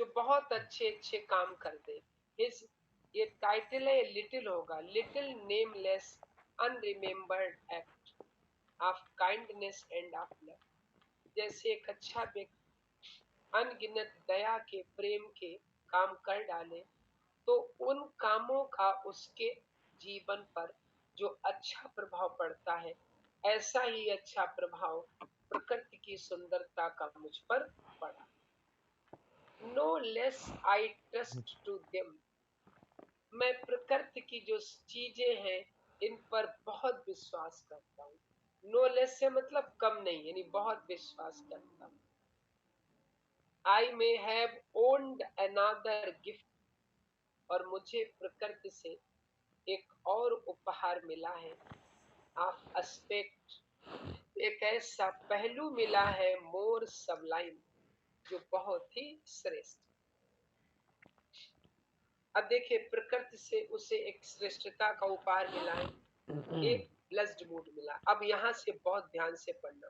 जो बहुत अच्छे अच्छे काम कर दे। हिज ये टाइटल है, लिटिल होगा, little nameless unremembered act of kindness and of love. जैसे एक अच्छा व्यक्ति अनगिनत दया के, प्रेम के काम कर डाले, तो उन कामों का उसके जीवन पर जो अच्छा प्रभाव पड़ता है, ऐसा ही अच्छा प्रभाव प्रकृति की सुंदरता का मुझ पर पड़ा। No less I trust to them. मैं प्रकृति की जो चीजें हैं इन पर बहुत विश्वास करता हूँ। नो लेस से मतलब कम नहीं, यानी बहुत विश्वास करता हूँ। I may have owned another gift, और मुझे प्रकृति से एक और उपहार मिला है। ऑफ एस्पेक्ट, एक ऐसा पहलू मिला है, मोर सबलाइन, जो बहुत ही श्रेष्ठ। अब देखिए, प्रकृति से उसे एक श्रेष्ठता का उपहार मिला है, एक ब्लेस्ड मूड मिला। अब यहाँ से बहुत ध्यान से पढ़ना,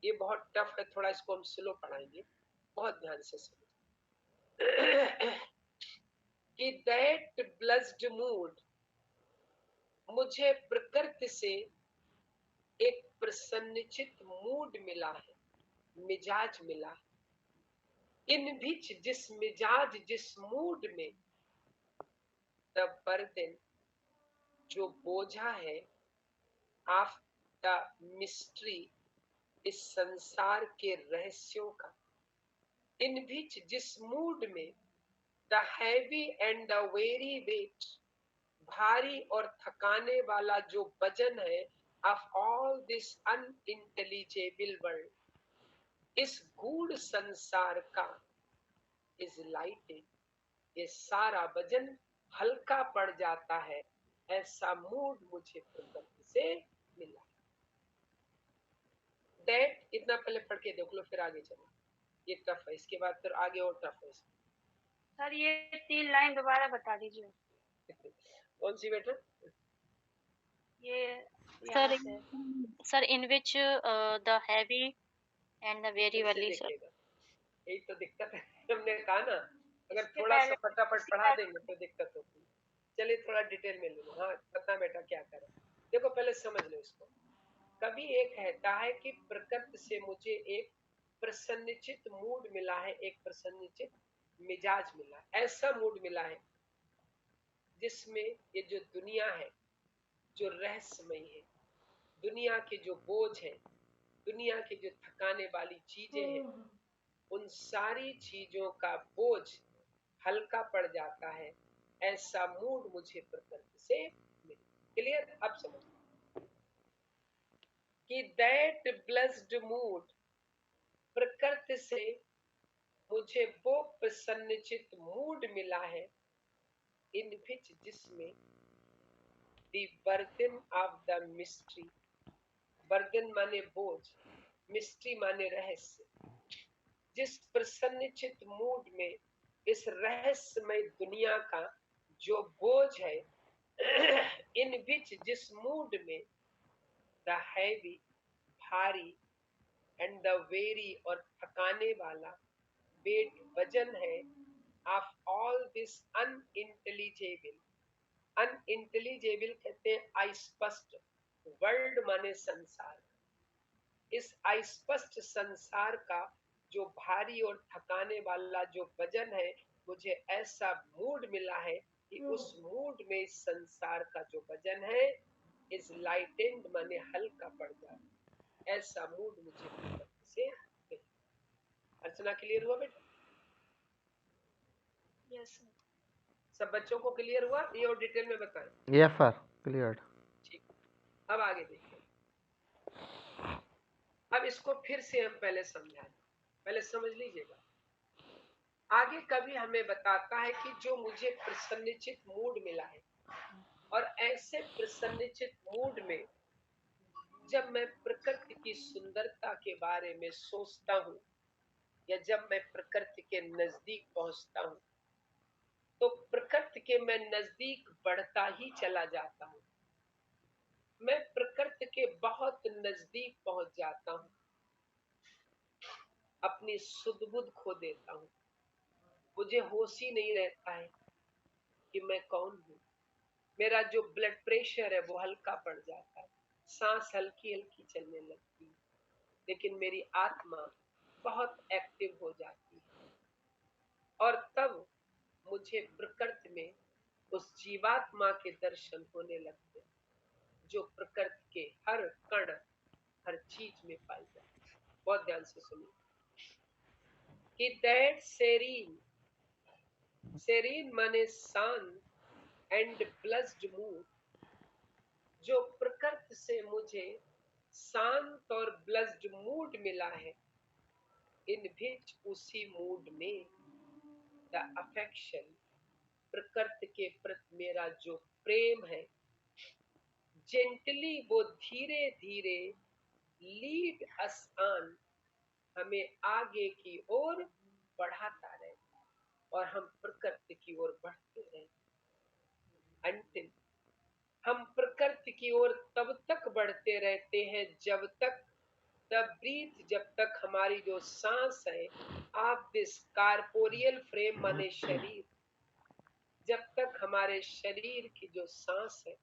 ये बहुत टफ है, थोड़ा इसको हम स्लो पढ़ाएंगे, बहुत ध्यान से समझ। कि दैट ब्लेस्ड मूड, मुझे प्रकृति से एक प्रसन्नचित मूड मिला है, मिजाज मिला है। इन बीच जिस मिजाज, जिस मूड में, द बर्डन, जो बोझा है, ऑफ द मिस्ट्री, इस संसार के रहस्यों का, इन बीच जिस मूड में, the heavy and the very weight, भारी और थकाने वाला जो वजन है, of all this unintelligible world, इस गूढ़ संसार का, इज लाइटेड, ये सारा वजन हल्का पड़ जाता है। ऐसा मूड मुझे प्रकृति से मिला। दैट, इतना पहले पढ़ के देख लो, फिर आगे चलो। ये टफ है, इसके बाद फिर आगे और टफ है। सर ये 3 लाइन दोबारा बता दीजिए। कौन सी बेटा? ये सर यहाँ से। Sir in which the heavy and the very फिर से वली सर। देखिएगा, यही तो दिक्कत है। हमने कहा ना, अगर इससे थोड़ा सा पहले फटाफट इससे पढ़ा पहले देंगे तो दिक्कत होती है। चलिए थोड़ा डिटेल में ले लो। हाँ बता बेटा, क्या करें। देखो पहले समझ लो इसको। कभी एक कहता है कि प्रकृति से मुझे एक प्रसन्नचित मूड मिला है, एक प्रसन्नचित मिजाज मिला है, ऐसा मूड मिला है जिसमें ये जो दुनिया है, जो रहस्यमय है, दुनिया के जो बोझ है, दुनिया की जो थकाने वाली चीजें हैं, उन सारी चीजों का बोझ हल्का पड़ जाता है। ऐसा मूड मुझे प्रकृति से मिला। क्लियर? अब समझ कि दैट ब्लेस्ड मूड, प्रकृति से मुझे वो प्रसन्नचित मूड मिला है, इन विच जिसमें the burden of the mystery, burden माने बोझ, मिस्ट्री माने रहस्य, जिस प्रसन्नचित मूड में इस रहस्यमय दुनिया का जो बोझ है, इन विच जिस मूड में, द हैवी, भारी, एंड द वेरी, और थकाने वाला, वेट, वजन है, of all this unintelligible, unintelligible कहते हैं अस्पष्ट, वर्ल्ड माने संसार, इस अस्पष्ट संसार का जो भारी और थकाने वाला जो वजन है, मुझे ऐसा मूड मिला है कि उस मूड में इस संसार का जो वजन है, इज लाइटेंड माने हल्का पड़ जाए। ऐसा मूड मुझे प्रकृति से मिला। अर्चना क्लियर हुआ बेटा? Yes sir. सब बच्चों को क्लियर हुआ? ये और डिटेल में बताएं। Yes sir, clear. ठीक, अब आगे देखिए। अब इसको फिर से हम पहले समझाएं, पहले समझ लीजिएगा। आगे कभी हमें बताता है कि जो मुझे प्रसन्नचित मूड मिला है, और ऐसे प्रसन्नचित मूड में जब मैं प्रकृति की सुंदरता के बारे में सोचता हूँ, या जब मैं प्रकृति के नजदीक पहुंचता हूँ, तो प्रकृति के मैं नजदीक बढ़ता ही चला जाता हूँ। मैं प्रकृति के बहुत नजदीक पहुंच जाता हूँ, अपनी सुध बुध खो देता हूँ, मुझे होश ही नहीं रहता है कि मैं कौन हूँ। मेरा जो ब्लड प्रेशर है वो हल्का पड़ जाता है, सांस हल्की हल्की चलने लगती है, लेकिन मेरी आत्मा बहुत एक्टिव हो जाती है। और तब मुझे प्रकृति में उस जीवात्मा के दर्शन होने लगते हैं, जो प्रकृति के हर कण, हर चीज में पाई जाती है। बहुत ध्यान से सुनिए कि दैट सेरीन माने शांत एंड ब्लेस्ड मूड, जो प्रकृति से मुझे शांत और ब्लेस्ड मूड मिला है, इन बीच उसी मूड में द अफेक्शन, प्रकृति के प्रति मेरा जो प्रेम है, जेंटली वो धीरे धीरे लीड अस ऑन, हमें आगे की ओर बढ़ाता रहे और हम प्रकृति की ओर बढ़ते रहे। अंतिम हम प्रकृति की ओर तब तक बढ़ते रहते हैं जब तक द ब्रीथ, जब तक हमारी जो सांस है, आप दिस कार्पोरियल फ्रेम माने शरीर, जब तक हमारे शरीर की जो सांस है,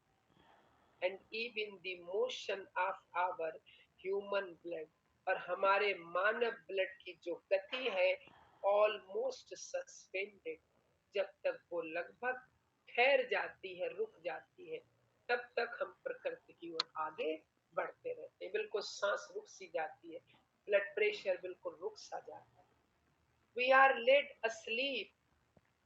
and even the motion of our human blood, और हमारे मानव ब्लड की जो गति है ऑलमोस्ट सस्पेंडेड, जब तक वो लगभग ठहर जाती है, रुक जाती है, तब तक हम प्रकृति की ओर आगे बढ़ते रहते हैं। बिल्कुल सांस रुक सी जाती है, ब्लड प्रेशर बिल्कुल रुक सा जाता है। वी आर लेड अस्लीप,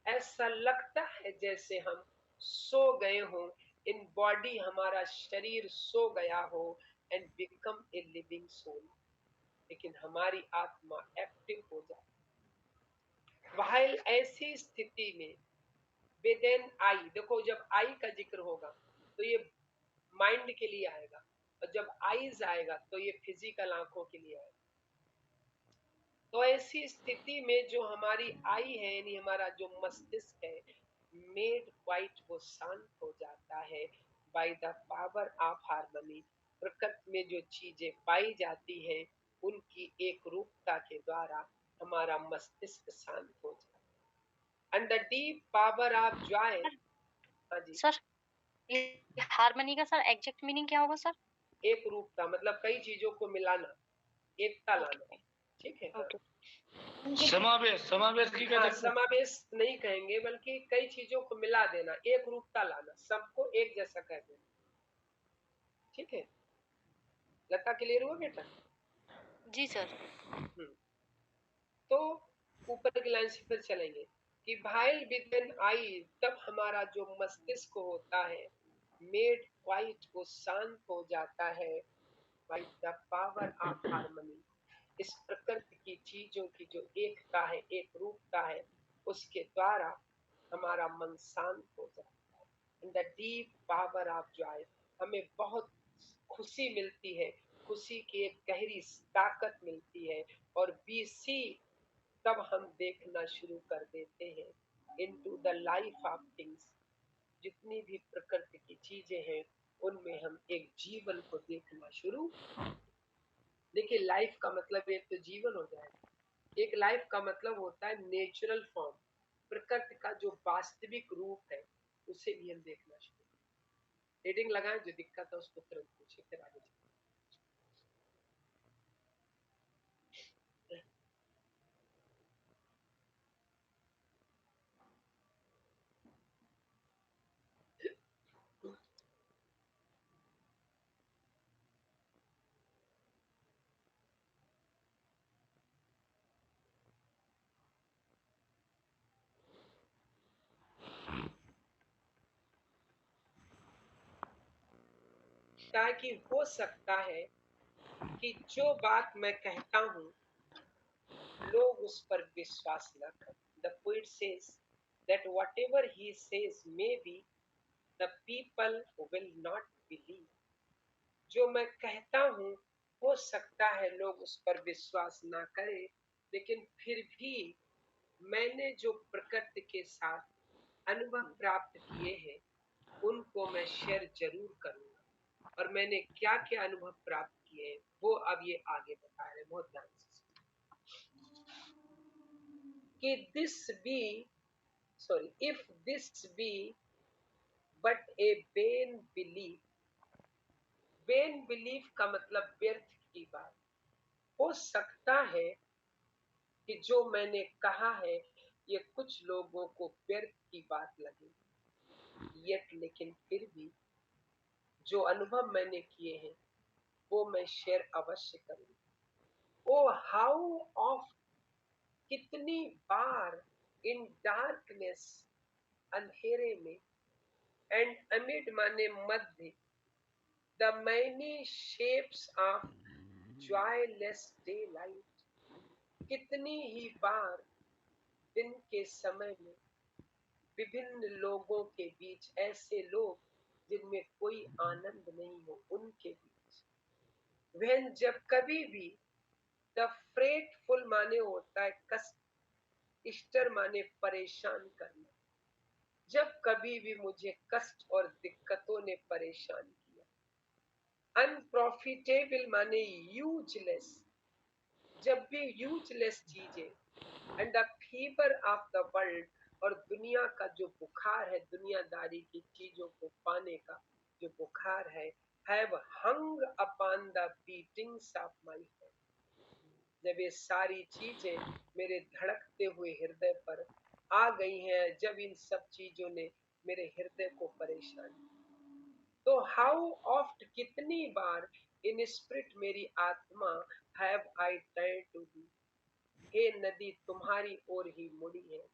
ऐसा लगता है जैसे हम सो गए हों, इन बॉडी, हमारा शरीर सो गया हो, and become a living soul, लेकिन हमारी आत्मा एक्टिव हो जाती। व्हाइल ऐसी स्थिति में विद एन आई, देखो जब आई का जिक्र होगा तो ये माइंड के लिए आएगा, और जब आईज आएगा तो ये फिजिकल आंखों के लिए आएगा। तो ऐसी स्थिति में जो हमारी आई है, यानी हमारा जो मस्तिष्क है, मेड क्वाइट, वो शांत हो जाता है by the power of harmony, प्रकृति में जो चीजें पाई जाती है उनकी एक रूपता के द्वारा हमारा मस्तिष्क शांत हो जाता है। And the deep power of Joy. हाँ जी। सर, ये हार्मनी का सर एग्जैक्ट मीनिंग क्या होगा सर? एक रूपता मतलब कई चीजों को मिलाना, एकता लाना। ठीक है। ओके। समावेश, समावेश की हाँ, कहते हैं। समावेश नहीं कहेंगे, बल्कि कई चीजों को मिला देना, एक रूपता लाना, सबको एक जैसा कह देना। ठीक है, लता क्लियर हुआ बेटा? जी सर। तो ऊपर की लाइन से फिर चलेंगे कि भाइल विद एन आई, तब हमारा जो मस्तिष्क होता है मेड क्वाइट, वो शांत हो जाता है by the power of harmony, इस प्रकृति की चीजों की जो एकता है, एक रूपता है, उसके द्वारा हमारा मन शांत हो जाता है। In the deep power of Joy, हमें बहुत खुशी मिलती है, खुशी की एक गहरी ताकत मिलती है, और वी सी, तब हम देखना शुरू कर देते हैं into the life of things, जितनी भी प्रकृति की चीजें हैं उनमें हम एक जीवन को देखना शुरू। देखिए, लाइफ का मतलब एक तो जीवन हो जाएगा, एक लाइफ का मतलब होता है नेचुरल फॉर्म, प्रकृति का जो वास्तविक रूप है उसे भी हम देखना शुरू। रीडिंग लगाएं, जो दिक्कत है उसको तुरंत पूछे, फिर आगे चलें। ताकि हो सकता है कि जो बात मैं कहता हूँ लोग उस पर विश्वास न करें। The poet says that whatever he says maybe the people will not believe. जो मैं कहता हूँ हो सकता है लोग उस पर विश्वास ना करें, लेकिन फिर भी मैंने जो प्रकृति के साथ अनुभव प्राप्त किए हैं उनको मैं शेयर जरूर करूंगा, और मैंने क्या क्या अनुभव प्राप्त किए हैं वो अब ये आगे बता रहे हैं। बहुत ध्यान से कि if this be but a vain belief, vain belief का मतलब व्यर्थ की बात, हो सकता है कि जो मैंने कहा है ये कुछ लोगों को व्यर्थ की बात लगे, लेकिन फिर भी जो अनुभव मैंने किए हैं वो मैं शेयर अवश्य करूंगा। ओ हाउ ऑफ, कितनी बार इन डार्कनेस, अंधेरे में, एंड अमिड माने मध्य, the many shapes of joyless daylight, कितनी ही बार दिन के समय में विभिन्न लोगों के बीच, ऐसे लोग जिनमें कोई आनंद नहीं हो उनके बीच, वह जब कभी भी, द फ्रेटफुल माने होता है कष्ट, इष्टर माने परेशान करना, जब कभी भी मुझे कष्ट और दिक्कतों ने परेशान किया, अनप्रॉफिटेबल माने यूजलेस, जब भी यूजलेस चीजें, and the fever of the world, और दुनिया का जो बुखार है, दुनियादारी की चीजों को पाने का जो बुखार है, have hung upon the beatings of my heart, जब ये सारी चीजें मेरे धड़कते हुए हृदय पर आ गई हैं, जब इन सब चीजों ने मेरे हृदय को परेशान किया, तो हाउ ऑफ्ट, कितनी बार, इन स्पिरिट मेरी आत्मा, have I turn to thee, हे नदी तुम्हारी ओर ही मुड़ी है,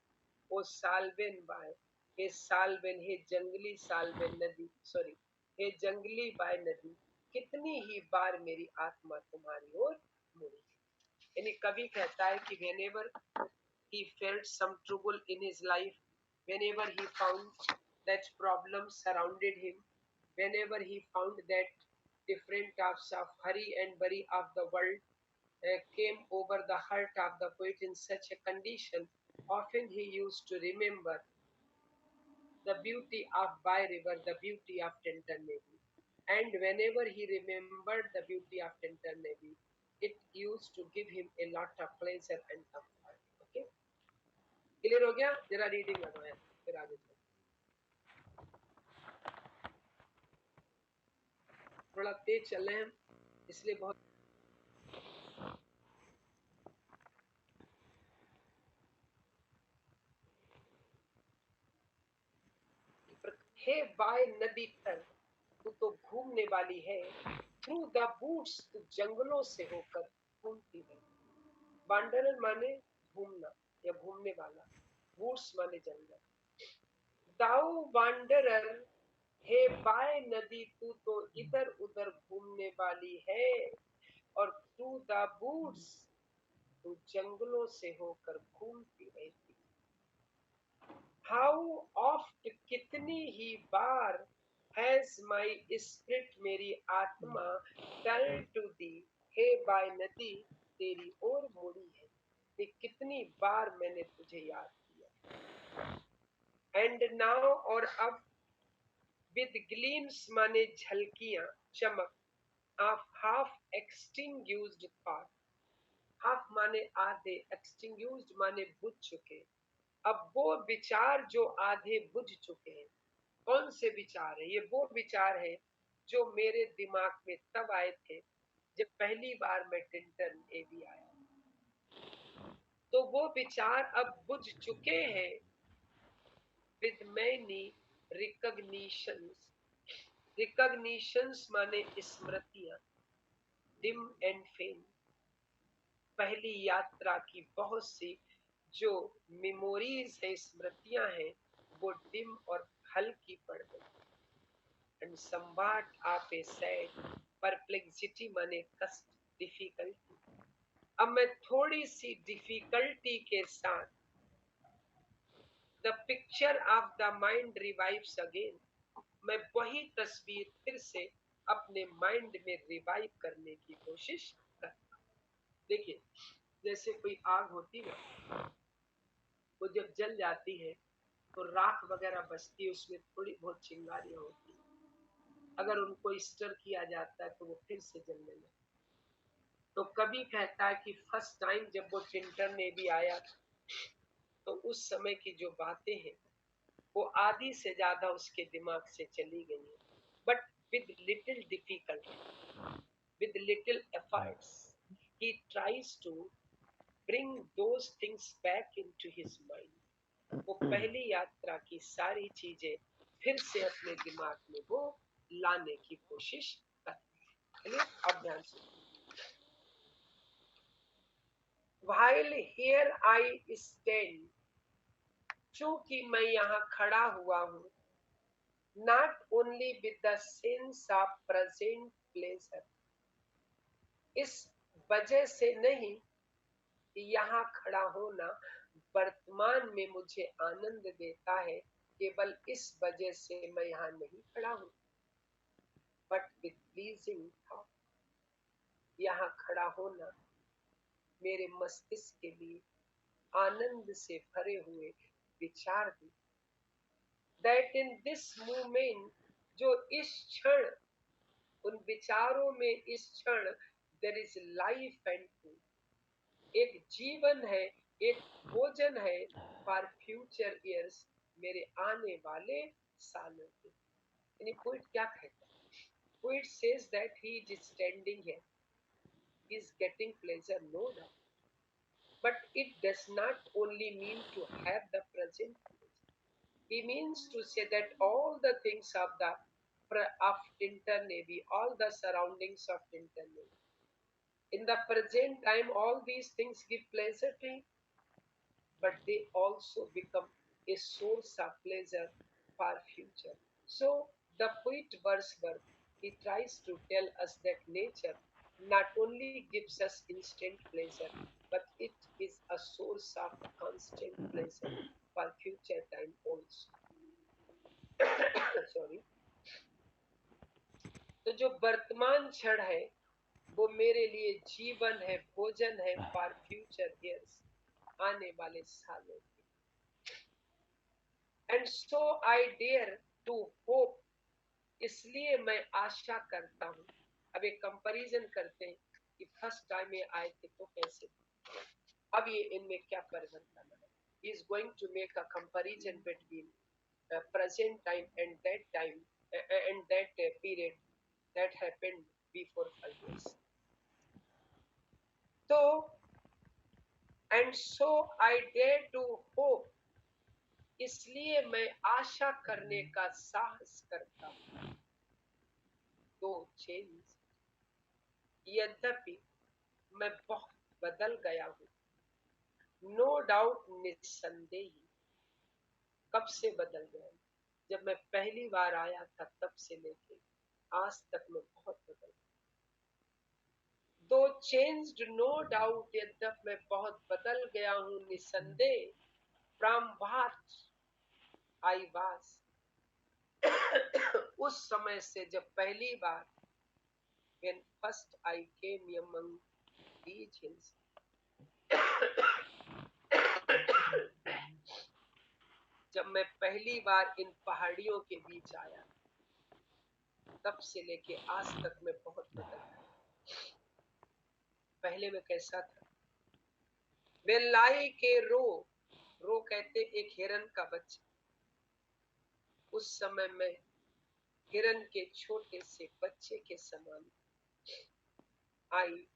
ओ सालबेन बाय, हे सालबेन, हे जंगली सालबेन नदी, हे जंगली बाय नदी, कितनी ही बार मेरी आत्मा तुम्हारी ओर मुड़ी। यानी कवि कहता है कि whenever he felt some trouble in his life, whenever he found that problems surrounded him, whenever he found that different types of hurry and worry of the world came over the heart of the poet in such a condition, often he used to remember the beauty of By River, the beauty of Tenter Navy. And whenever he remembered the beauty of Tenter Navy, it used to give him a lot of pleasure and comfort. Okay? Clear हो गया? जरा reading लगाएं फिर आगे चलो। थोड़ा तेज चल रहे हैं इसलिए बहुत हे बाय नदी तर, तू तो घूमने वाली है, थ्रू द बूट्स, तू जंगलों से होकर घूमती है, वांडरर माने घूमना या घूमने वाला, बूट्स माने जंगल, दाऊ वांडरर, हे बाय नदी तू तो इधर उधर घूमने वाली है, और थ्रू द बूट्स तू जंगलों से होकर घूमती रहती। हाउ ऑफ्ट, कितनी ही बार, हैज माई स्पिरिट, मेरी आत्मा, टर्न टू दी, हे बाय नदी तेरी ओर मुड़ी है, ये कितनी बार मैंने तुझे याद किया। एंड नाउ, और अब, विद ग्लीम्स माने झलकियां, चमक, ऑफ हाफ एक्सटिंग्यूज्ड थॉट, हाफ माने आधे, एक्सटिंग्यूज्ड माने बुझ चुके, अब वो विचार जो आधे बुझ चुके हैं, कौन से विचार है? ये वो विचार है जो मेरे दिमाग में तब आए थे जब पहली बार मैं टिंटन एवी आया, तो वो विचार अब बुझ चुके हैं। विद मैनी रिकॉग्निशंस, रिकॉग्निशंस माने स्मृतियां, डिम एंड फेम, पहली यात्रा की बहुत सी जो मेमोरीज है, स्मृतियां हैं, वो डिम और हल्की पड़ गई। एंड संबाट आप ए सैड, परप्लेक्सिटी माने कष्ट, डिफिकल्टी, अब मैं थोड़ी सी डिफिकल्टी के साथ, the picture of the mind revives again, मैं वही तस्वीर फिर से अपने माइंड में रिवाइव करने की कोशिश करता। देखिए, जैसे कोई आग होती है, वो जब जल जाती है तो राख वगैरह बचती है, उसमें थोड़ी बहुत चिंगारियां होती है, अगर उनको स्टर किया जाता है तो वो फिर से जलने लगती। तो कभी कहता है कि फर्स्ट टाइम जब वो टिंटर ने भी आया तो उस समय की जो बातें हैं वो आधी से ज्यादा उसके दिमाग से चली गई है, but with little difficulty, with little efforts, he tries to bring those things back into his mind. वो पहली यात्रा की सारी चीजें फिर से अपने दिमाग में वो लाने की कोशिश करते हैं। अब ध्यान से, while here I stand, चूंकि मैं यहाँ खड़ा हुआ हूँ, not only with the sense of present pleasure, इस वजह से नहीं कि यहाँ खड़ा होना वर्तमान में मुझे आनंद देता है, केवल इस वजह से मैं यहाँ नहीं खड़ा हूँ, बट विथ प्लीजिंग थॉट, यहाँ खड़ा होना मेरे मस्तिष्क के लिए आनंद से भरे हुए विचार भी, दैट इन दिस मोमेंट, जो इस क्षण, उन विचारों में इस क्षण, there is life and food, एक जीवन है, एक भोजन है फॉर फ्यूचर ईयर्स, मेरे आने वाले सालों के। यानी पोइट क्या कहता है? Poet says that he is standing here, he is getting pleasure, no doubt, but it does not only mean to have the present, he means to say that all the things of the of Tinter Navy, all the surroundings of Tinter Navy, in the present time all these things give pleasure to him, but they also become a source of pleasure for future. So the poet Wordsworth, he tries to tell us that nature not only gives us instant pleasure, but it is a source of constant pleasure for future time also. Sorry. तो जो वर्तमान क्षण है वो मेरे लिए जीवन है, भोजन है फॉर फ्यूचर ईयर्स, आने वाले सालों के। And so I dare to hope, इसलिए मैं आशा करता हूँ। अब एक कंपैरिजन करते हैं कि फर्स्ट टाइम ये आए थे तो कैसे, अब ये इनमें क्या परिवर्तन है। He is going to make a comparison between present time and that period that happened before 5 years. So, and so I dare to hope, इसलिए मैं आशा करने का साहस करता हूँ। तो चेंज, यद्यपि मैं बहुत बदल गया हूँ, नो डाउट, निस्संदेह। कब से बदल गया? जब मैं पहली बार आया था तब से लेके आज तक मैं बहुत बदल गया। दो चेंज्ड, नो डाउट, यद्यपि मैं बहुत बदल गया हूँ निस्संदेह, फ्रॉम व्हाट आई वाज, उस समय से जब पहली बार, when first I came among these hills, जब मैं पहली बार इन पहाड़ियों के बीच आया, तब से लेके आज तक मैं बहुत बदल गया। पहले मैं कैसा था? वे लाई के रो कहते एक हिरन का बच्चा, उस समय मैं हिरन के छोटे से बच्चे के समान। आई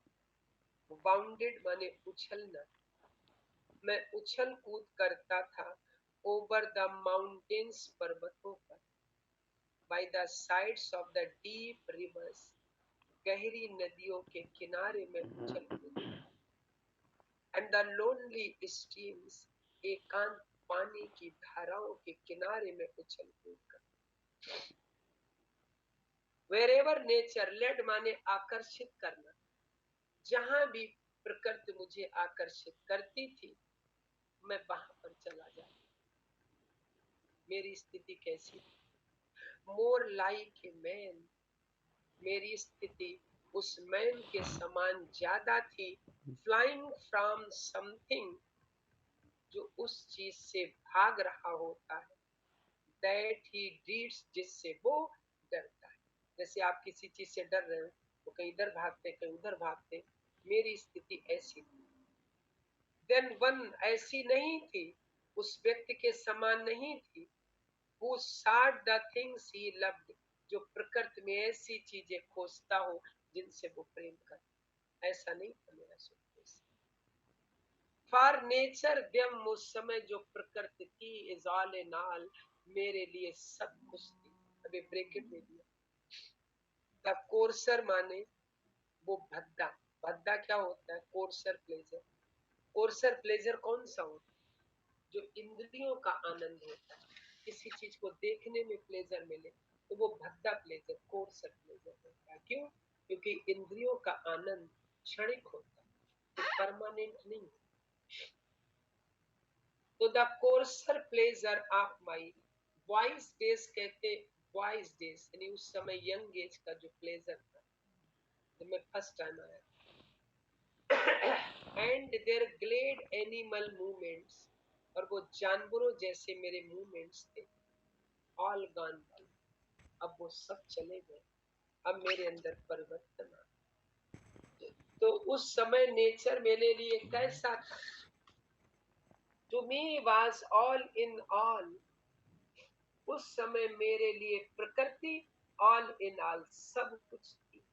बाउंडेड माने उछलना, मैं उछल कूद करता था ओवर द माउंटेन्स, पर्वतों पर, by the sides of the deep reverse, गहरी नदियों के किनारे में उछल कूद, एंड द लोनली स्ट्रीम्स, एकांत पानी की धाराओं के किनारे में उछल कूद कर। वेरेवर नेचर लेड माने आकर्षित करना, जहां भी प्रकृति मुझे आकर्षित करती थी मैं वहां पर चला जाता। मेरी स्थिति कैसी थी? मोर लाइक ए मैन, मेरी स्थिति उस मैन के समान ज्यादा थी, फ्लाइंग फ्रॉम समथिंग, जो उस चीज से भाग रहा होता है, दैट ही डीड्स, जिससे वो डरता है। जैसे आप किसी चीज से डर रहे हो तो कहीं इधर भागते कहीं उधर भागते, मेरी स्थिति ऐसी थी। देन वन, ऐसी नहीं थी, उस व्यक्ति के समान नहीं थी who sought the things he loved, जो प्रकृति में ऐसी चीजें खोजता हो जिनसे वो प्रेम करे। ऐसा नहीं था मेरा सुदेश। फॉर नेचर देम, उस समय जो प्रकृति थी, इज ऑल इन ऑल, मेरे लिए सब कुछ थी। अभी ब्रेकेट में दिया। द कोर्सर माने वो भद्दा। भद्दा क्या होता है? Courser pleasure. कोर्सर प्लेजर कौन सा होता है? जो इंद्रियों का आनंद होता है। किसी चीज को देखने में प्लेजर मिले तो वो भद्दा प्लेजर, कोर्सर प्लेजर होता है। क्यों? क्योंकि इंद्रियों का आनंद क्षणिक होता है, परमानेंट नहीं। तो the courser pleasure of my voice days, कहते वॉइस डेज यानी उस समय यंग एज का जो प्लेजर था जब मैं फर्स्ट टाइम आया। And there glad animal movements, और वो जानवरों जैसे मेरे मूवमेंट्स थे। ऑल गॉन, अब वो सब चले गए। अब मेरे अंदर परिवर्तन आ। तो उस समय नेचर मेरे लिए कैसा था? To me was all in all, उस समय मेरे लिए प्रकृति ऑल इन ऑल, सब कुछ थी।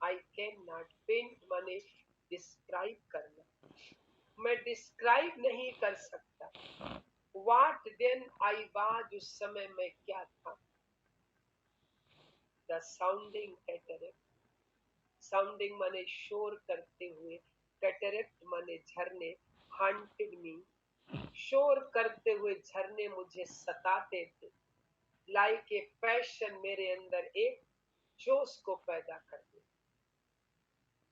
आई कैन नॉट पेंट माने डिस्क्राइब करना, मैं डिस्क्राइब नहीं कर सकता। What then I was, उस समय मैं क्या था? The sounding cataract, साउंडिंग माने शोर करते हुए, कैटरेक्ट माने झरने। हांटेड मी, शोर करते हुए झरने मुझे सताते थे। लाइक ए पैशन, मेरे अंदर एक जोश को पैदा करते।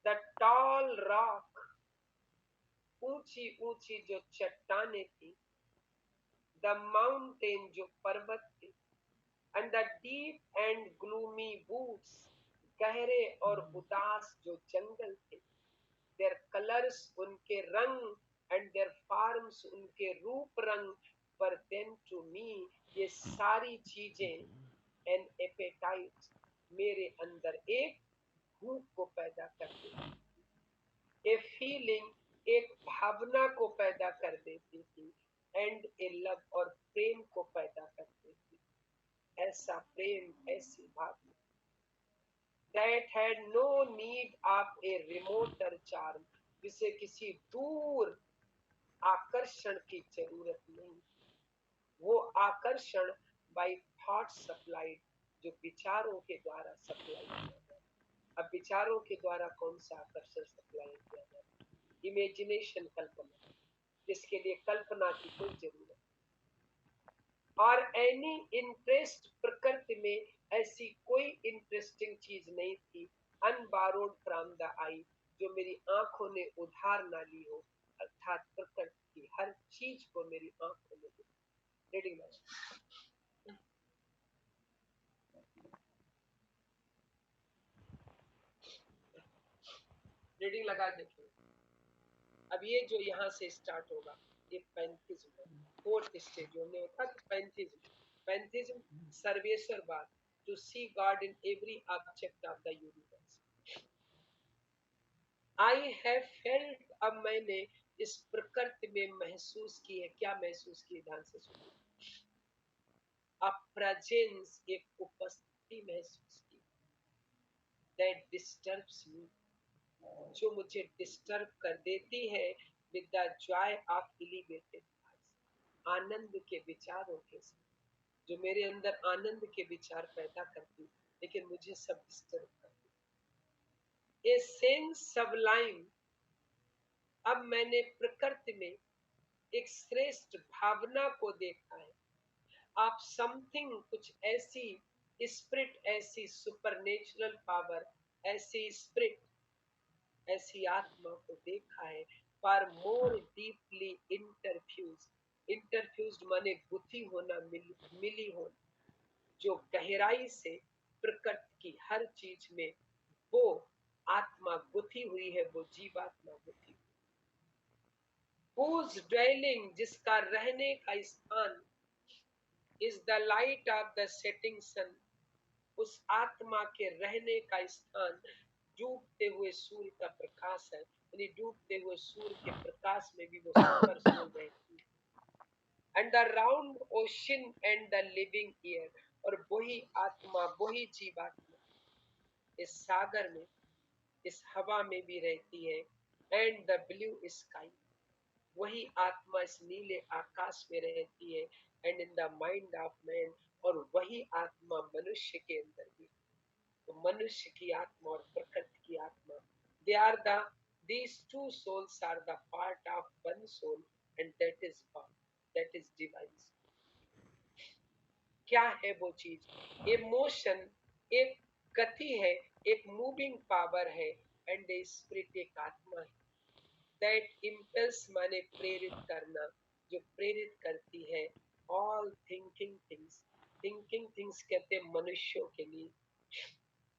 द टॉल रॉक, ऊंची ऊंची जो चट्टाने थी। द माउंटेन, जो पर्वत थी। And the deep and gloomy woods, गहरे और उदास जो जंगल थे। देयर कलर्स, उनके रंग, एंड देयर फॉर्म्स, उनके रूप रंग। पर देन टू मी, ये सारी चीजें एन एपेटाइट, मेरे अंदर एक भूख को पैदा कर देती। ए फीलिंग, एक भावना को पैदा कर देती थी। एंड ए लव, और प्रेम को पैदा करती थी। ऐसा प्रेम, ऐसी भावना। That had no need of a remoter charm, जिसे किसी दूर आकर्षण की जरूरत नहीं। वो आकर्षण by thought supplied, जो विचारों के द्वारा सप्लाई किया जाए। अब विचारों के द्वारा कौन सा आकर्षण सप्लाई किया जाए? इमेजिनेशन, कल्पना, जिसके लिए कल्पना की कोई जरूरत। और एनी इंटरेस्ट, प्रकृति में ऐसी कोई इंटरेस्टिंग चीज नहीं थी। अनबारोड फ्रॉम द आई, जो मेरी आंखों ने उधार ना ली हो, अर्थात प्रकृति की हर चीज को मेरी आंखों ने ली। रीडिंग रीडिंग लगा देखिए। अब ये जो यहाँ से स्टार्ट होगा, ये पैंथिज्म, फोर्थ स्टेज जो हमने होता है पैंथिज्म। पैंथिज्म सर्वेश्वरवाद, to see God in every object of the universe. I have felt, अब मैंने इस प्रकृति में महसूस की है। क्या महसूस की? ध्यान से सुनिए। अ प्रेजेंस, एक उपस्थिति महसूस की। दैट डिस्टर्ब्स मी, जो मुझे डिस्टर्ब कर देती है। With the joy of elevated, आनंद के विचारों के साथ, जो मेरे अंदर आनंद के विचार पैदा करती, लेकिन मुझे सब डिस्टर्ब करती। ए सेंस सबलाइम, अब मैंने प्रकृति में एक श्रेष्ठ भावना को देखा है। आप समथिंग, कुछ ऐसी स्पिरिट, ऐसी सुपरनेचुरल पावर, ऐसी स्पिरिट, ऐसी आत्मा को देखा है। पर मोर डीपली इंटरफ्यूज, इंटरफ्यूज माने गुथी होना, मिली होना, जो गहराई से प्रकृति की हर चीज में वो आत्मा गुथी हुई है, वो जीवात्मा गुथी हुई। Whose dwelling, जिसका रहने का स्थान, is the light of the setting sun, उस आत्मा के रहने का स्थान डूबते हुए सूर्य का प्रकाश है। यानी डूबते हुए सूर्य के प्रकाश में भी वो सुपर सोल रहती है। And the round ocean and the living air, और वही आत्मा, वही जीवात्मा इस सागर में, इस हवा में भी रहती है। एंड द ब्लू स्काई, वही आत्मा इस नीले आकाश में रहती है। And in the mind of man, और वही आत्मा मनुष्य के अंदर भी। तो मनुष्य की आत्मा और प्रकृति की आत्मा, they are the, these two souls are the part of one soul, and that is God, that is divine. क्या है वो चीज? इमोशन एक गति है, एक मूविंग पावर है, एंड स्पिरिट एक आत्मा है। दैट इम्पल्स माने प्रेरित करना, जो प्रेरित करती है। All thinking things, thinking things कहते हैं मनुष्यों के लिए,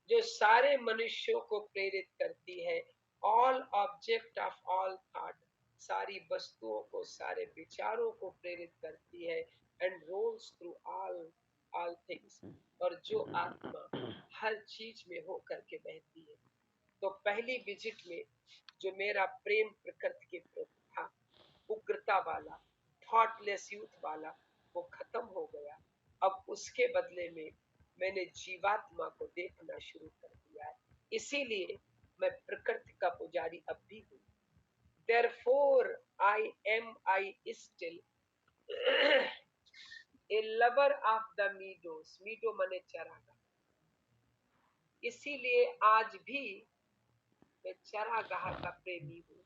जो सारे मनुष्यों को प्रेरित करती है। All object of all thought, सारी वस्तुओं को, सारे विचारों को प्रेरित करती है। And rolls through all things, और जो आत्मा हर चीज में होकर के बहती है। तो पहली विजिट में जो मेरा प्रेम प्रकृति के प्रति था, उग्रता वाला, थॉटलेस यूथ वाला, वो खत्म हो गया। अब उसके बदले में मैंने जीवात्मा को देखना शुरू कर दिया है। इसीलिए मैं प्रकृति का पुजारी अब भी हूँ। Therefore I still a lover of the meadows, meadow माने चरागाह। इसीलिए आज भी मैं चरागाह का प्रेमी हूँ।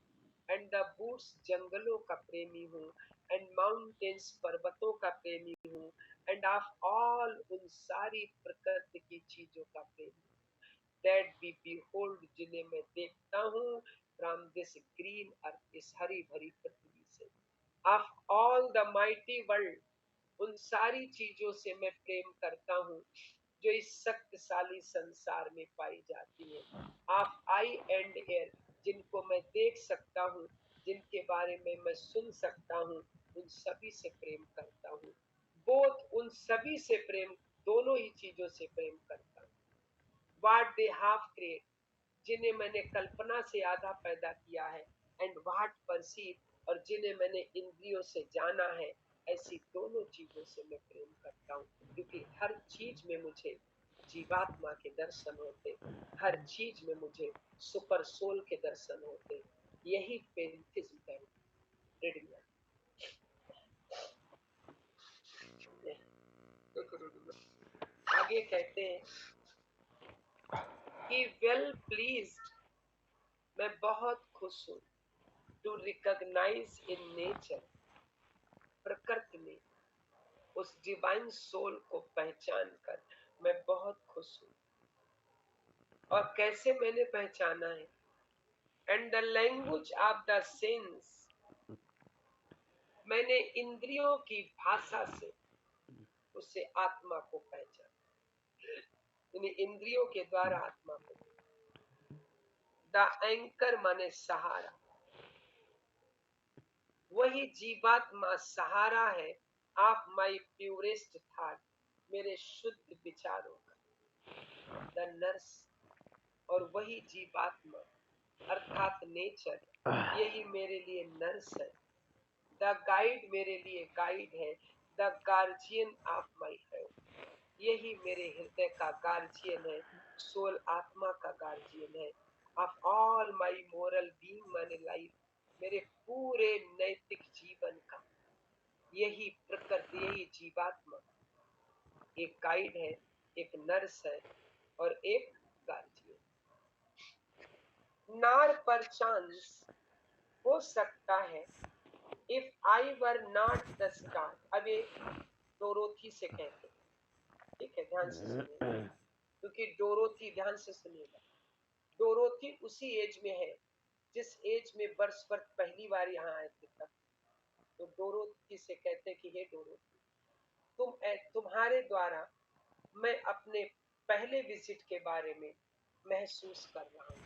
एंड द बूट्स, जंगलों का प्रेमी हूँ। एंड माउंटेन्स, पर्वतों का प्रेमी हूँ। एंड ऑफ ऑल, उन सारी प्रकृति की चीजों का प्रेमी हूँ। दैट वी behold, जिन्हें मैं देखता हूँ, फ्रॉम दिस ग्रीन अर्थ, इस हरी भरी पृथ्वी से। Of all the mighty world, उन सारी चीजों से मैं प्रेम करता हूँ जो इस शक्तिशाली संसार में पाई जाती है। ऑफ आई एंड एयर, जिनको मैं देख सकता हूँ, जिनके बारे में मैं सुन सकता हूँ, उन सभी से प्रेम करता हूँ। बोथ, उन सभी से प्रेम, दोनों ही चीजों से प्रेम करता हूँ। व्हाट दे हैव क्रिएट, जिन्हें मैंने कल्पना से आधा पैदा किया है। एंड व्हाट परसीव, और जिन्हें मैंने इंद्रियों से जाना है। ऐसी दोनों चीजों से मैं प्रेम करता हूँ, क्योंकि हर चीज में मुझे जीवात्मा के दर्शन होते, हर चीज में मुझे सुपर सोल के दर्शन होते। यही पेंथिज्म है। आगे कहते हैं कि वेल प्लीज्ड, मैं बहुत खुश हूँ। टू रिकॉग्नाइज इन नेचर, प्रकृति में उस डिवाइन सोल को पहचान कर मैं बहुत खुश हूँ। और कैसे मैंने पहचाना है? And the language of the sense, मैंने इंद्रियों की भाषा से उसे आत्मा को पहचाना, यानी इंद्रियों के द्वारा आत्मा को। द एंकर माने सहारा, वही जीवात्मा सहारा है ऑफ माई प्यूरेस्ट थॉट, मेरे शुद्ध विचारों का। द नर्स, और वही जीवात्मा अर्थात नेचर, यही मेरे लिए नर्स है। द गाइड, मेरे लिए गाइड है। The guardian of my heart, यही मेरे हृदय का गार्जियन है। सोल आत्मा का गार्जियन है। Of all my moral being माने लाइफ, मेरे पूरे नैतिक जीवन का यही प्रकृति, यही जीवात्मा एक गाइड है, एक नर्स है, और एक गार्जियन। नार परचांस हो सकता है, if I were not the star, अब ये डोरोथी से कहते हैं, ठीक है, ध्यान से सुनिएगा, क्योंकि डोरोथी, ध्यान से सुनिएगा, डोरोथी उसी एज में है जिस एज में वर्ड्सवर्थ पहली बार यहाँ आए थे तब। तो डोरोथी से कहते हैं कि हे डोरोथी, तुम्हारे द्वारा मैं अपने पहले विजिट के बारे में महसूस कर रहा हूँ,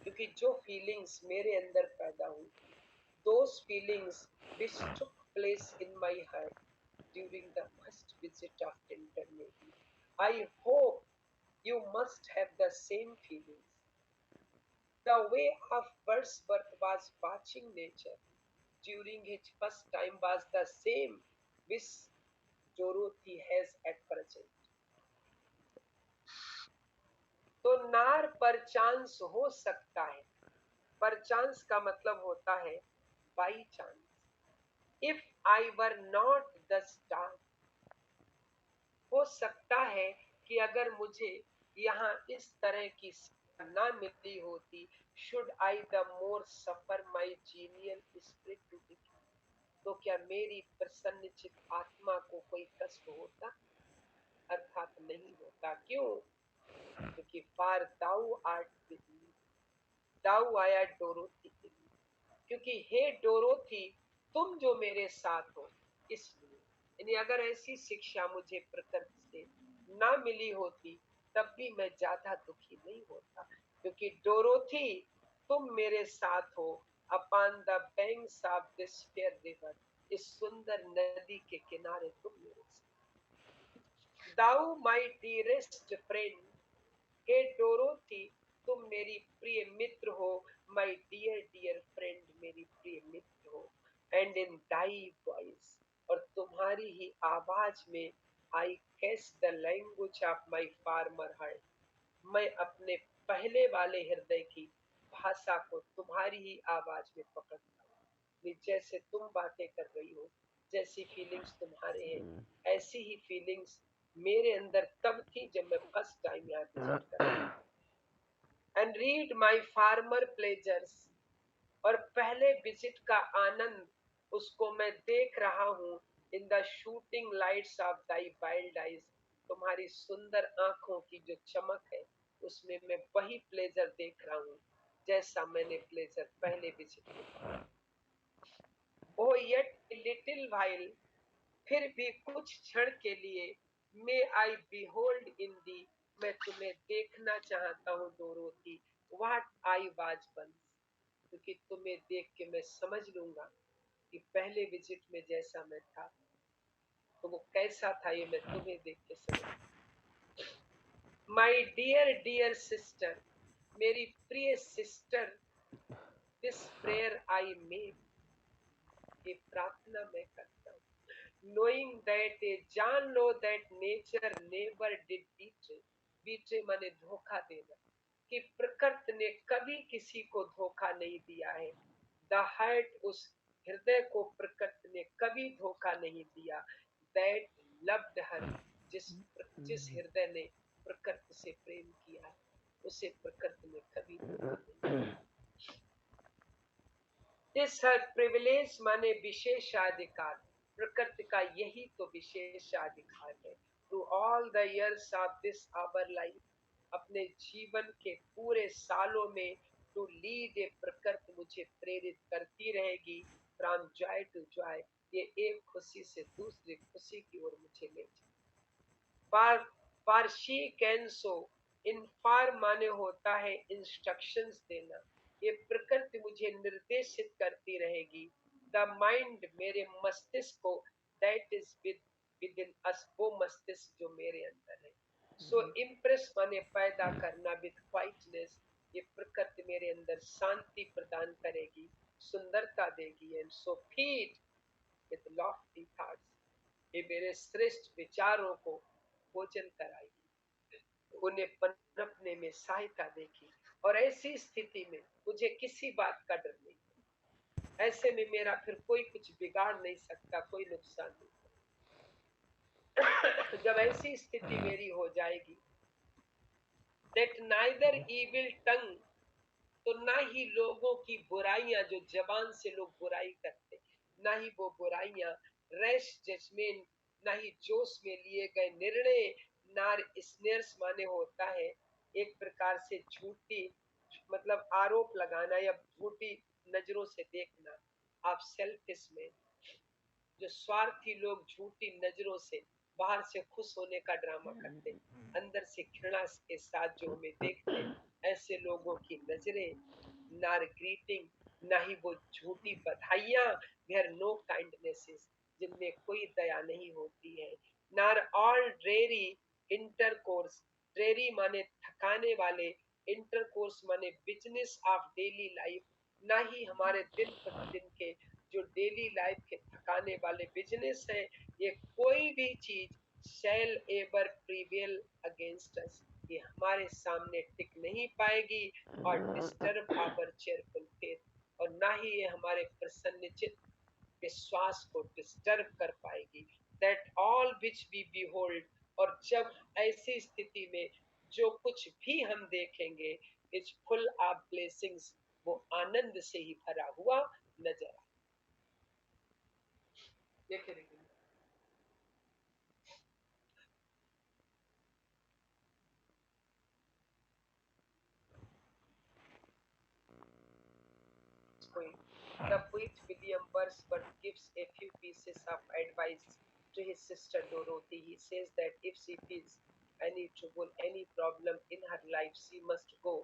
क्योंकि जो फीलिंग्स मेरे अंदर पैदा हुई, those feelings which took place in my heart during the first visit of eternity, I hope you must have the same feelings. The way of Wordsworth was watching nature during his first time was the same which Dorothy has at present. तो नार परचांस हो सकता है, परचांस का मतलब होता है by chance. If I were not the star, हो सकता है कि अगर मुझे यहाँ इस तरह की ना मिली होती, should I the more suffer my genial spirit to declare, तो क्या मेरी प्रसन्नचित आत्मा को कोई कष्ट होता? अर्थात नहीं होता। क्यों? क्योंकि फार दाऊ आर्ट विद मी, दाऊ आया डोरोथी के लिए, क्योंकि हे डोरोथी तुम जो मेरे साथ हो, इसलिए। यानी अगर ऐसी शिक्षा मुझे प्रकृति से ना मिली होती तब भी मैं ज्यादा दुखी नहीं होता, क्योंकि डोरोथी तुम मेरे साथ हो upon the banks of this fair river, इस सुंदर नदी के किनारे तुम मेरे साथ। दाऊ माय डियरेस्ट फ्रेंड, हे डोरोथी तुम मेरी प्रिय मित्र हो, माय डियर डियर फ्रेंड मेरी प्रिय मित्र हो, एंड इन दाई वॉइस, और तुम्हारी ही आवाज में I catch the language of my farmer heart, मैं अपने पहले वाले हृदय की भाषा को तुम्हारी ही आवाज में पकड़ता हूँ। जैसे तुम बातें कर रही हो, जैसी फीलिंग्स तुम्हारे हैं, ऐसी ही फीलिंग्स मेरे अंदर तब थी जब मैं फर्स्ट टाइम यहाँ विजिट कर रहा था। And read my farmer pleasures, और पहले विजिट का आनंद उसको मैं देख रहा हूँ in the shooting lights of thy wild eyes, तुम्हारी सुंदर आंखों की जो चमक है उसमें मैं वही प्लेजर देख रहा हूँ जैसा मैंने प्लेजर पहले विजिट में। ओ येट लिटिल वाइल, फिर भी कुछ क्षण के लिए, मे आई बिहोल्ड इन दी, मैं तुम्हें देखना चाहता हूँ Dorothy, what I was once, क्योंकि तुम्हें देख के मैं समझ लूंगा कि पहले विजिट में जैसा मैं था तो वो कैसा था, ये मैं तुम्हें देख के समझ। माई डियर डियर सिस्टर, मेरी प्रिय sister, this prayer I make, ये प्रार्थना मैं करता हूँ, knowing that, जान लो that nature never did betray, betray माने धोखा देना, कि प्रकृति ने कभी किसी को धोखा नहीं दिया है। the heart, उस हृदय को प्रकृति ने कभी धोखा नहीं दिया। that loved her, जिस हृदय ने प्रकृति से प्रेम किया है उसे प्रकृति ने कभी धोखा नहीं दिया। दिस हर प्रिविलेज माने विशेषाधिकार, प्रकृति का यही तो विशेषाधिकार है। Through all the years of this our life, अपने जीवन के पूरे सालों में टू लीड ए, प्रकृति मुझे प्रेरित करती रहेगी फ्रॉम जॉय टू जॉय, ये एक खुशी से दूसरी खुशी की ओर मुझे ले जाए। For she can so, inform माने होता है इंस्ट्रक्शंस देना, ये प्रकृति मुझे निर्देशित करती रहेगी। द माइंड, मेरे मस्तिष्क को, दैट इज विद इन अस, वो मस्तिष्क जो मेरे अंदर है। सो इम्प्रेस माने पैदा करना, विद क्वाइटनेस, ये प्रकृति मेरे अंदर शांति प्रदान करेगी, सुंदरता देगी। And so feed with Lofty thoughts, ये मेरे श्रेष्ठ विचारों को भोजन कराएगी, उन्हें पनपने में सहायता देगी। और ऐसी स्थिति में मुझे किसी बात का डर नहीं, ऐसे में मेरा फिर कोई कुछ बिगाड़ नहीं सकता, कोई नुकसान नहीं। जब ऐसी स्थिति मेरी हो जाएगी, that neither evil tongue, तो ना ही लोगों की बुराइयां, जो जबान से लोग बुराई करते, ना ही वो बुराइयां, रैश जजमेंट, ना ही जोश में लिए गए निर्णय, नार स्नेयर्स माने होता है एक प्रकार से झूठी, मतलब आरोप लगाना या झूठी नजरों से देखना। आप सेल्फिश में, जो स्वार्थी लोग झूठी नजरों से बाहर से खुश होने का ड्रामा करते, अंदर से घृणा के साथ जो हमें देखते, ऐसे लोगों की नजरें, नार ग्रीटिंग, ना ही वो झूठी बधाइयां, देयर नो काइंडनेसेस, जिनमें कोई दया नहीं होती है। नार ऑल ड्रेरी इंटरकोर्स, ड्रेरी माने थकाने वाले, इंटरकोर्स माने बिजनेस ऑफ डेली लाइफ, ना ही हमारे दिन प्रतिदिन के जो डेली लाइफ के थकाने वाले बिजनेस है, ये कोई भी चीज शैल एवर प्रिवेल अगेंस्ट अस, ये हमारे सामने टिक नहीं पाएगी और डिस्टर्ब आवर चेयरफुल फेथ, और ना ही ये हमारे प्रसन्नचित विश्वास को डिस्टर्ब कर पाएगी। That all which we behold, और जब ऐसी स्थिति में जो कुछ भी हम देखेंगे इज फुल ऑफ ब्लेसिंग्स, वो आनंद से ही भरा हुआ नजर आए। देखिए the poet William Wordsworth gives a few pieces of advice to his sister Dorothy. He says that if she feels any trouble, any problem in her life, she must go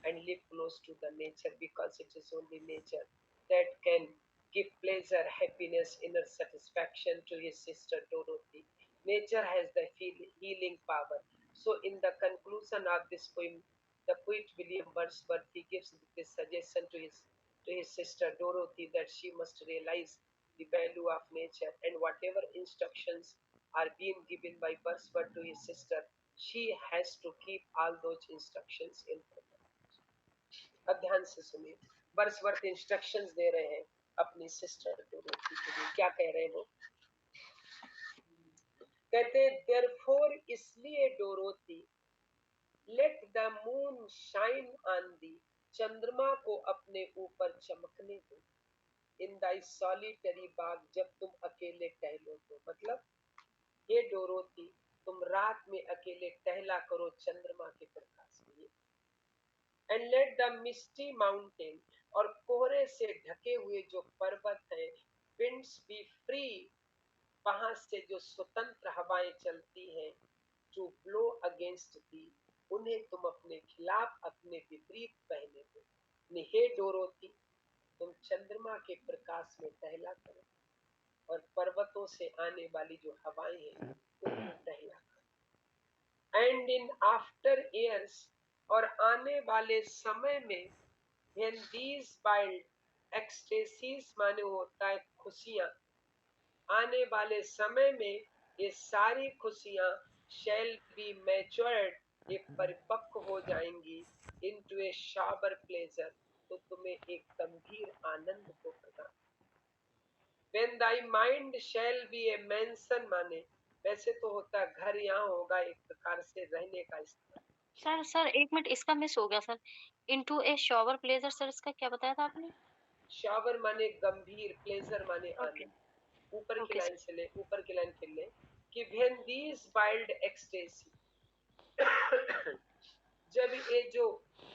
and live close to the nature, because it is only nature that can give pleasure, happiness, inner satisfaction to his sister Dorothy. Nature has the healing power. So, in the conclusion of this poem, the poet William Wordsworth, he gives this suggestion to his sister Dorothy, that she must realize the value of nature, and whatever instructions are being given by Wordsworth to his sister, she has to keep all those instructions in her mind. अब ध्यान से सुनिए, Wordsworth instructions दे रहे हैं अपनी sister Dorothy के लिए। क्या कह रहे हैं वो? कहते देयरफॉर, इसलिए Dorothy, let the moon shine on the, चंद्रमा को अपने ऊपर चमकने दो, इन दाई सॉलिटरी बाग, जब तुम अकेले टहलो तो। मतलब ये डोरोथी, तुम रात में अकेले टहला करो चंद्रमा के प्रकाश में। And let the misty mountain, और कोहरे से ढके हुए जो पर्वत है, विंड्स बी फ्री, वहां से जो स्वतंत्र हवाएं चलती हैं, टू ब्लो अगेंस्ट दी, उन्हें तुम अपने खिलाफ, अपने विपरीत पहने दो। हे डोरोथी, तुम चंद्रमा के प्रकाश में टहला करो, और पर्वतों से आने वाली जो हवाएं हैं उनमें टहला करो। एंड इन आफ्टर ईयर्स, और आने वाले समय में, when these wild ecstasies, माने होता है खुशियां, आने वाले समय में ये सारी खुशियां shall be matured, ये परिपक्व हो जाएंगी, into a sober pleasure, तो तुम्हें एक गंभीर आनंद को प्रदान। when thy mind shall be a mansion, माने वैसे तो होता घर, यहाँ होगा एक प्रकार से रहने का स्थान। सर एक मिनट, इसका मिस हो गया सर। इनटू ए शॉवर प्लेजर, सर इसका क्या बताया था आपने? शॉवर माने गंभीर, प्लेजर माने ओके आनंद। ऊपर की ओके लाइन से ले, ऊपर की लाइन फिर ले कि when these wild ecstasy, जब ये जो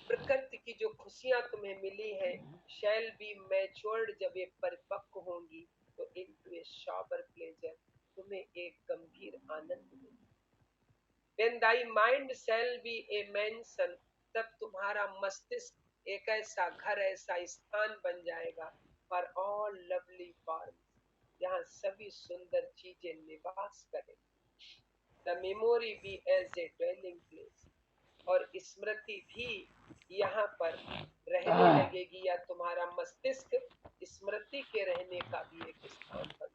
प्रकृति की जो खुशियां तुम्हें मिली है, shall be matured, जब ये परिपक्व होंगी, तो into a sober pleasure, तुम्हें एक गंभीर आनंद मिलेगा। when thy mind shall be a mansion, तब तुम्हारा मस्तिष्क एक ऐसा घर, ऐसा स्थान बन जाएगा, for all lovely forms, यहाँ सभी सुंदर चीजें निवास करेंगी। the memory be as a dwelling place, और स्मृति भी यहाँ पर रहने लगेगी, या तुम्हारा मस्तिष्क स्मृति के रहने का भी एक स्थान बन।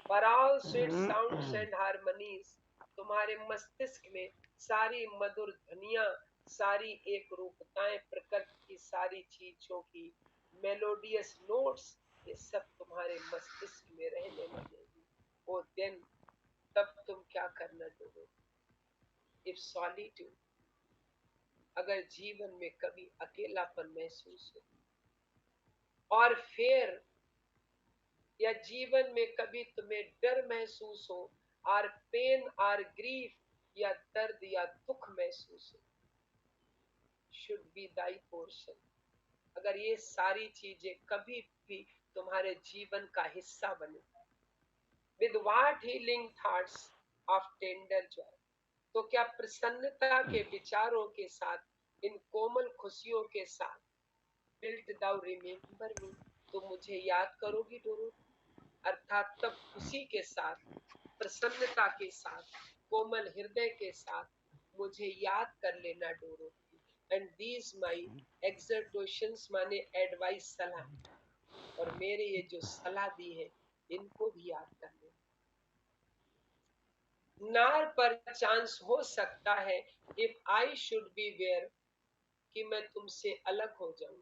for all sweet sounds and harmonies, तुम्हारे मस्तिष्क में सारी मधुर ध्वनियां, सारी एक रूपताएं, प्रकृति की सारी चीजों की मेलोडियस नोट्स, ये सब तुम्हारे मस्तिष्क में रहने लगेगी। वो दिन, तब तुम क्या करना दोगे? इफ सॉलिट्यूड, अगर जीवन में कभी अकेलापन महसूस हो, और फिर या जीवन में कभी तुम्हें डर महसूस हो, और पेन और ग्रीफ, या दर्द या दुख महसूस हो, शुड बी दाई पोर्शन, अगर ये सारी चीजें कभी भी तुम्हारे जीवन का हिस्सा बने, with what healing thoughts of tender Joy, तो क्या प्रसन्नता के विचारों के साथ, इन कोमल खुशियों के साथ, विल्ट दाउ रिमेंबर मी, तो मुझे याद करोगी डोरोथी, अर्थात तब खुशी के साथ, प्रसन्नता के साथ, कोमल हृदय के साथ मुझे याद कर लेना डोरोथी। एंड दीज माई एक्सर्टेशंस माने एडवाइस सलाह, और मेरे ये जो सलाह दी है इनको भी याद कर ले। नार पर चांस हो सकता है if I should be where, कि मैं तुमसे अलग हो जाऊं,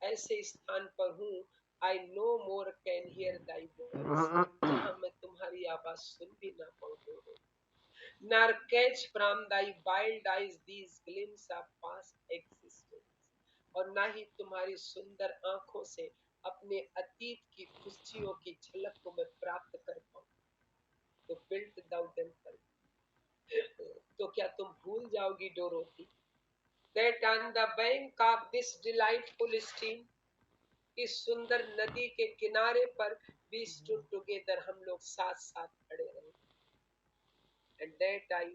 ऐसे स्थान पर हूँ I know more can hear thy voice, जहां मैं तुम्हारी आवाज सुन भी ना पाऊं। nor catch from thy wild eyes these glimpses of past existence, और ना ही तुम्हारी सुंदर आंखों से अपने अतीत की खुशियों की झलक को मैं प्राप्त कर पाऊं। तो बिल्ट दाउ देम पर, तो क्या तुम भूल जाओगी Dorothy, that on the bank of this delightful stream, इस सुंदर नदी के किनारे पर we stood together, हम लोग साथ साथ खड़े रहे, and that I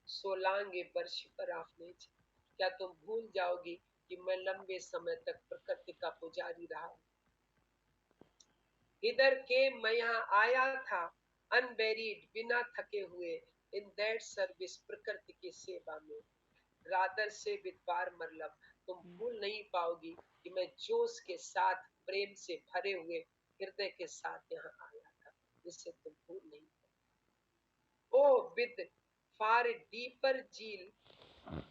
so long a worshipper of nature, क्या तुम भूल जाओगी कि मैं लंबे समय तक प्रकृति का पुजारी रहा हूं। इधर के मैं यहाँ आया था अनबेरीड, बिना थके हुए, इन दैट सर्विस, प्रकृति की सेवा में, रादर से विद्वार मतलब तुम भूल नहीं पाओगी कि मैं जोश के साथ प्रेम से भरे हुए हृदय के साथ यहाँ आया था, जिससे तुम भूल नहीं पाओ। ओ विद फार डीपर झील,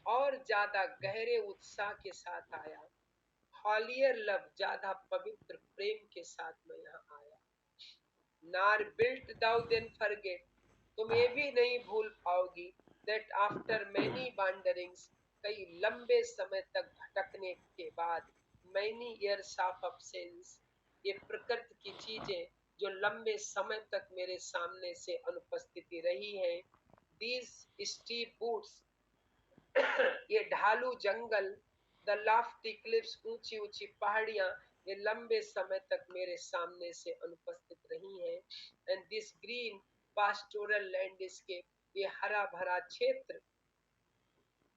और ज्यादा गहरे उत्साह के साथ आया, हॉलियर लव, ज्यादा पवित्र प्रेम के साथ मैं यहाँ आया। नार बिल्ट दाउ देन फॉरगेट, तुम ये भी नहीं भूल पाओगी दैट आफ्टर मैनी वॉन्डरिंग्स, कई लंबे समय तक भटकने के बाद, मैनी ईयर्स ऑफ अब्सेंस, ये प्रकृति की चीजें जो लंबे समय तक मेरे सामने से अनुपस्थिति रही है, दीज स्टीप बूट्स, ये ढालू जंगल, द लॉफ्टी क्लिफ्स, ऊंची ऊंची पहाड़ियां, ये लंबे समय तक मेरे सामने से अनुपस्थित रही हैं, and this green pastoral landscape, ये हरा भरा क्षेत्र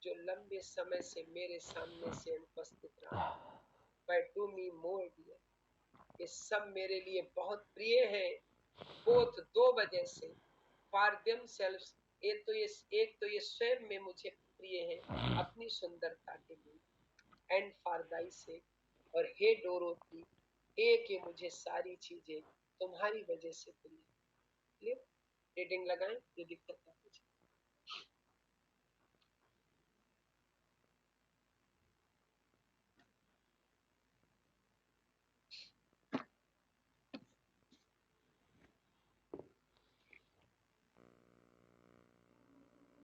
जो लंबे समय से मेरे सामने से अनुपस्थित रहा, but to me more dear, ये सब मेरे लिए बहुत प्रिय है, बोथ दो वजह से, फॉर देमसेल्व्स, एक तो ये स्वयं में मुझे प्रिय है अपनी सुंदरता के लिए, एंड फॉर दाई से, और हे डोरोथी, एक ये मुझे सारी चीजें तुम्हारी वजह से प्रिय। रीडिंग लगाएं, ये दिक्कत है।